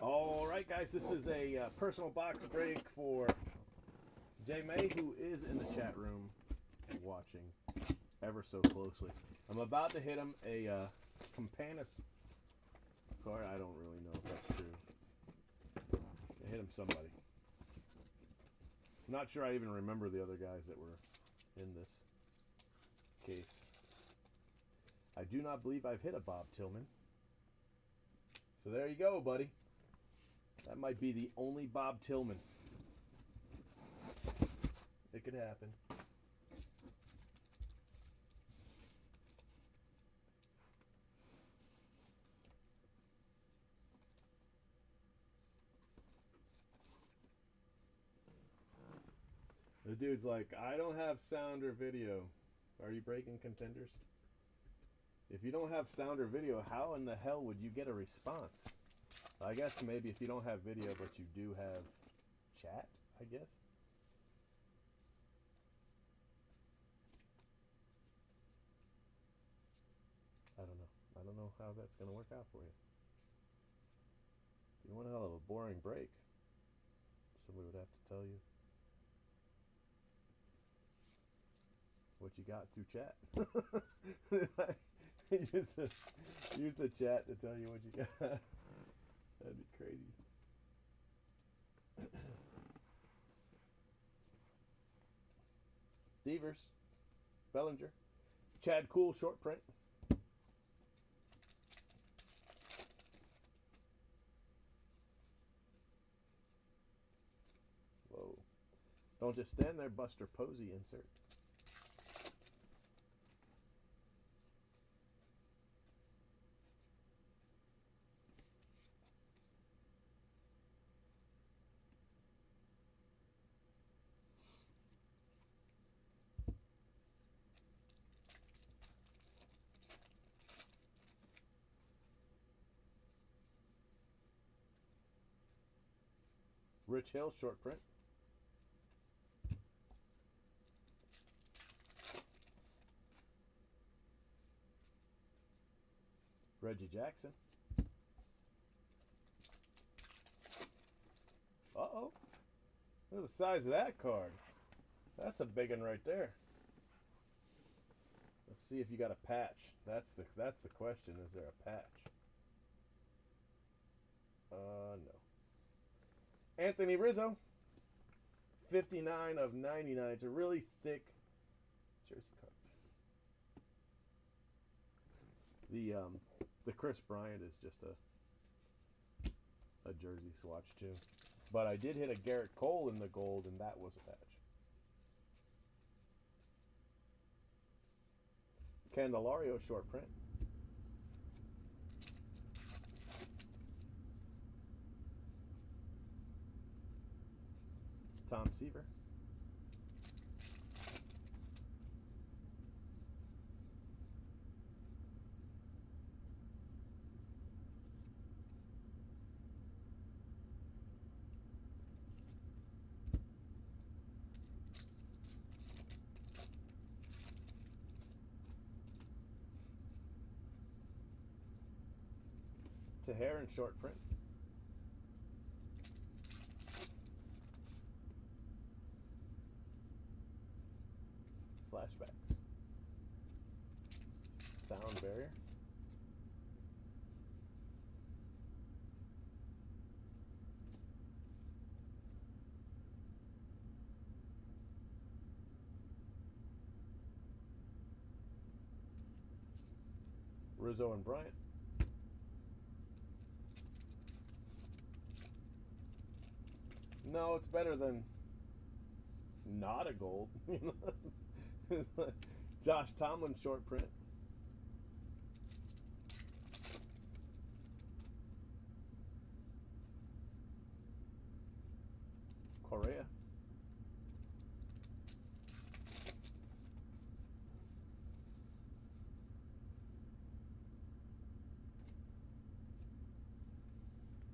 All right, guys, this is a personal box break for Jmay, who is in the chat room watching ever so closely. I'm about to hit him a Campanis card. I don't really know if that's true. I hit him somebody. I'm not sure I even remember the other guys that were in this case. I do not believe I've hit a Bob Tillman. So there you go, buddy. That might be the only Bob Tillman. It could happen. The dude's like, I don't have sound or video. Are you breaking contenders? If you don't have sound or video, how in the hell would you get a response? I guess maybe if you don't have video, but you do have chat, I guess. I don't know. I don't know how that's going to work out for you. You want a hell of a boring break. Somebody would have to tell you what you got through chat. use the chat to tell you what you got. That'd be crazy. Devers, Bellinger, Chad Cool, short print. Whoa. Don't just stand there, Buster Posey insert. Rich Hill, short print. Reggie Jackson. Uh-oh. Look at the size of that card. That's a big one right there. Let's see if you got a patch. That's the question. Is there a patch? No. Anthony Rizzo, 59 of 99. It's a really thick jersey card. The Chris Bryant is just a jersey swatch too. But I did hit a Garrett Cole in the gold, and that was a patch. Candelario, short print. Tom Seaver. Tahir in short print. Flashbacks. Sound barrier. Rizzo and Bryant. No, it's better than not a gold. Josh Tomlin, short print. Correa.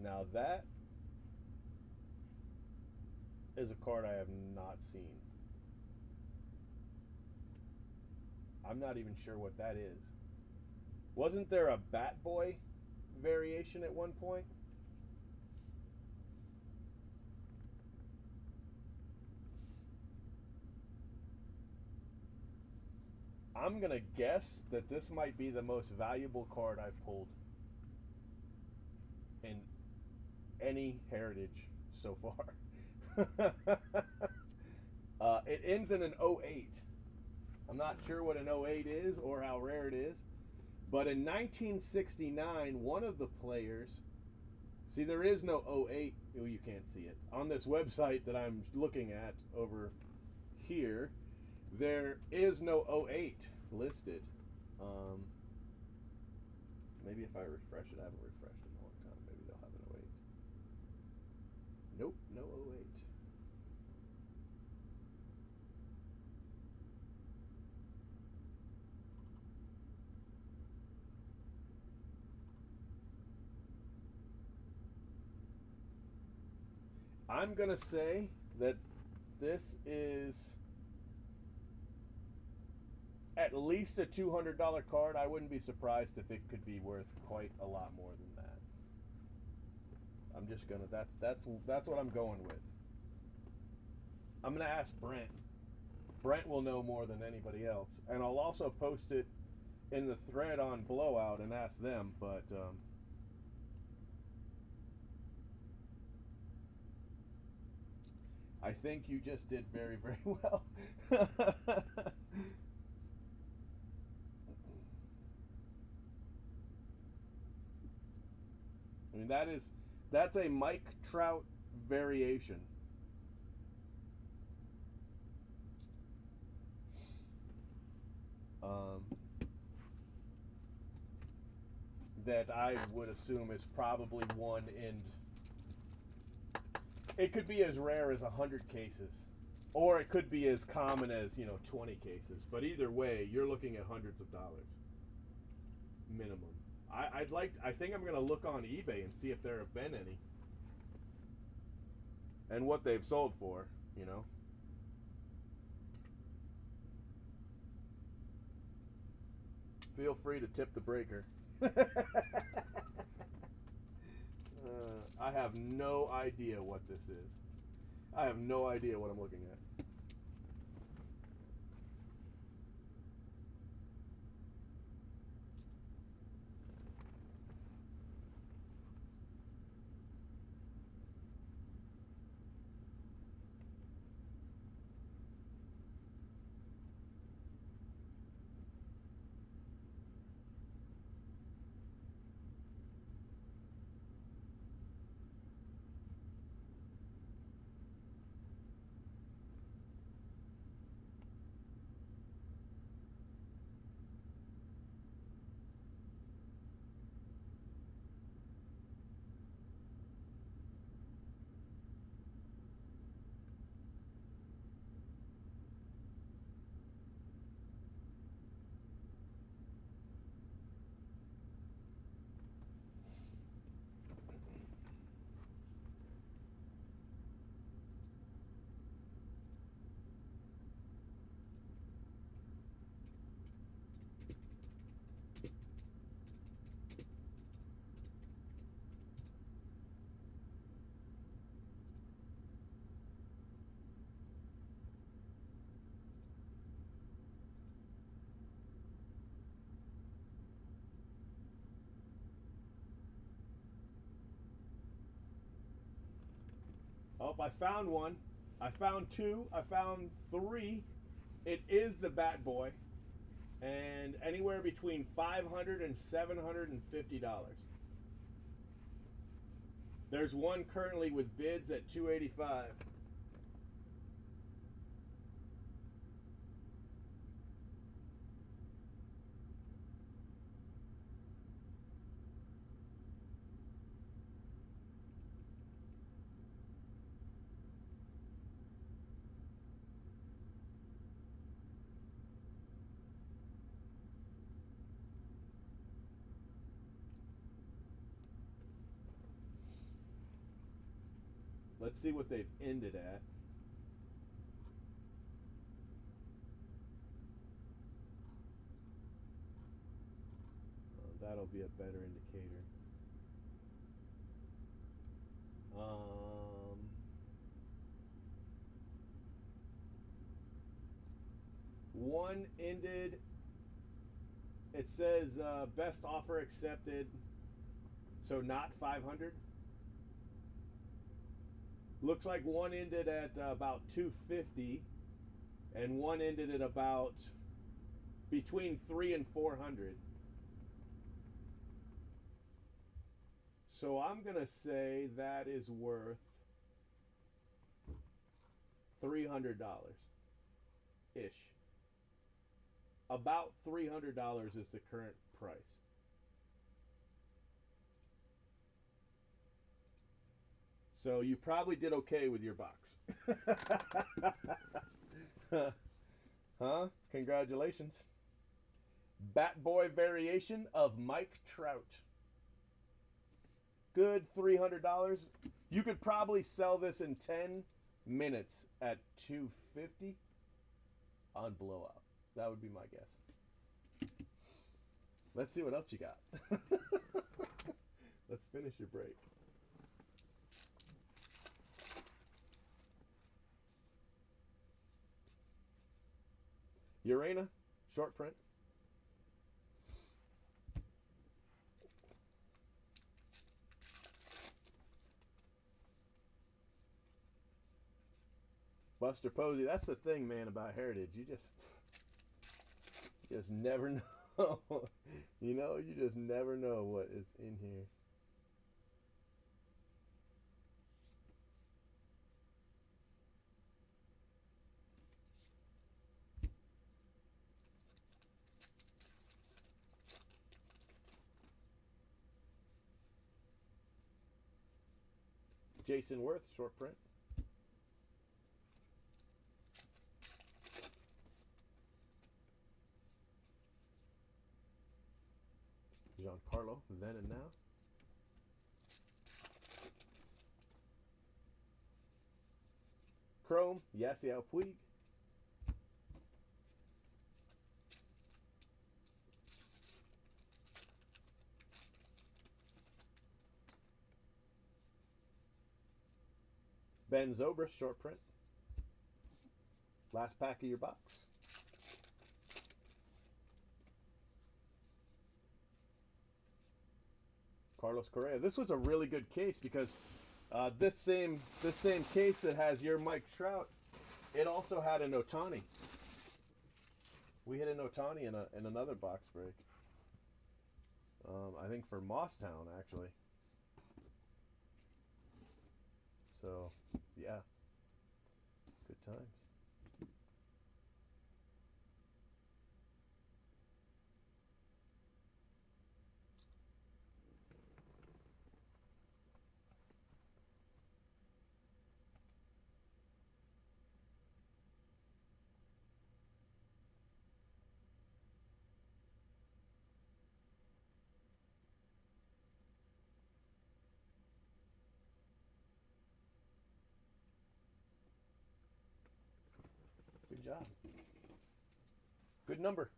Now that is a card I have not seen. I'm not even sure what that is. Wasn't there a Batboy variation at one point? I'm going to guess that this might be the most valuable card I've pulled in any heritage so far. It ends in an '08. I'm not sure what an '08 is or how rare it is. But in 1969, one of the players, see, there is no '08. Oh, you can't see it. On this website that I'm looking at over here, there is no '08 listed. Maybe if I refresh it, I haven't refreshed in a long time. Maybe they'll have an '08. Nope, no '08. I'm going to say that this is at least a $200 card. I wouldn't be surprised if it could be worth quite a lot more than that. I'm just going to, that's what I'm going with. I'm going to ask Brent. Brent will know more than anybody else. And I'll also post it in the thread on Blowout and ask them, but I think you just did very, very well. I mean, that's a Mike Trout variation. That I would assume is probably one in. It could be as rare as 100 cases, or it could be as common as 20 cases. But either way, you're looking at hundreds of dollars minimum. I think I'm gonna look on eBay and see if there have been any, and what they've sold for. Feel free to tip the breaker. I have no idea what this is. I have no idea what I'm looking at. Oh, I found one. I found two. I found three. It is the Batboy, and anywhere between $500 and $750. There's one currently with bids at $285. Let's see what they've ended at. That'll be a better indicator. One ended It says best offer accepted, so not 500. Looks like one ended at about 250, and one ended at about between 300 and 400. So I'm gonna say that is worth $300 ish. About $300 is the current price. So you probably did okay with your box. Huh? Congratulations. Batboy variation of Mike Trout. Good $300. You could probably sell this in 10 minutes at $250 on blowout. That would be my guess. Let's see what else you got. Let's finish your break. Urena, short print. Buster Posey. That's the thing, man, about Heritage. You just never know. You know, you just never know what is in here. Jason Worth, short print. Giancarlo, then and now. Chrome, Yasiel Puig. Ben Zobrist, short print. Last pack of your box. Carlos Correa. This was a really good case because this same case that has your Mike Trout, it also had an Ohtani. We hit an Ohtani in another box break. I think for Tosstown, actually. So, yeah. Good times. Good job. Good number.